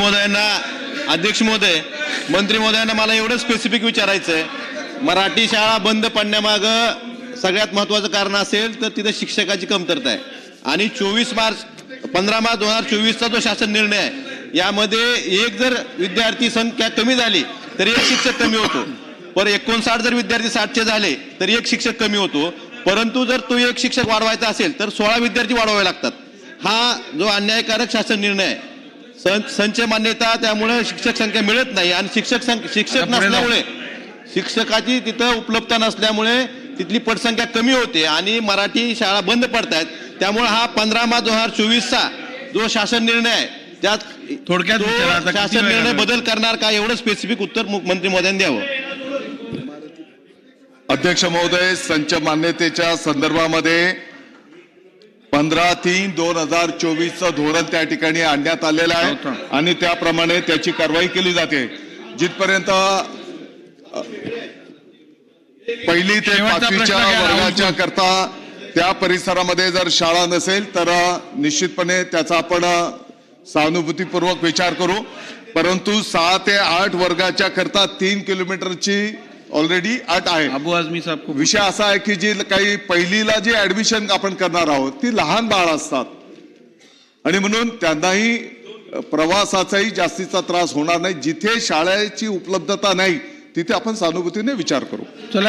महोदयांना, अध्यक्ष महोदय, मंत्री महोदयांना मला एवढं स्पेसिफिक विचारायचं आहे, मराठी शाळा बंद पडण्यामागं सगळ्यात महत्त्वाचं कारण असेल तर तिथे शिक्षकाची कमतरता आहे. आणि 15 मार्च 2024चा जो शासन निर्णय आहे यामध्ये एक जर विद्यार्थी संख्या कमी झाली तर एक शिक्षक कमी होतो, पर 59 जर विद्यार्थी 60चे झाले तर एक शिक्षक कमी होतो. परंतु जर तो एक शिक्षक वाढवायचा असेल तर 16 विद्यार्थी वाढवावे लागतात. हा जो अन्यायकारक शासन निर्णय आहे, संच मान्यता, त्यामुळे शिक्षक संख्या मिळत नाही आणि शिक्षक नसल्यामुळे, शिक्षकाची तिथं उपलब्धता नसल्यामुळे तिथली पटसंख्या कमी होते आणि मराठी शाळा बंद पडतात. त्यामुळे हा 15 मार्च 2024चा जो शासन निर्णय आहे त्यात थोडक्यात शासन निर्णय बदल करणार का, एवढं स्पेसिफिक उत्तर मुख्यमंत्री महोदयांनी द्यावं. अध्यक्ष महोदय, संच मान्यतेच्या संदर्भामध्ये 15/3/2024चं धोरण त्या ठिकाणी आणण्यात आलेलं आहे आणि त्याप्रमाणे त्याची कारवाई केली जाते. जिथपर्यंत पहिली ते 5वीच्या वर्गाच्या करता त्या परिसरामध्ये जर शाळा नसेल तर निश्चितपणे त्याचा आपण सहानुभूतीपूर्वक विचार करू. परंतु 6 ते 8 वर्गाच्या करता 3 किलोमीटरची ऑलरेडी अट आहे. अबू आझमी साहेब, विषय असा आहे की जी काही पहिलीला जी ऍडमिशन आपण करणार आहोत ती लहान बाळ असतात आणि म्हणून त्यांनाही प्रवासाचाही जास्तीचा त्रास होणार नाही. जिथे शाळेची उपलब्धता नाही तिथे आपण सहानुभूतीने विचार करू. चला.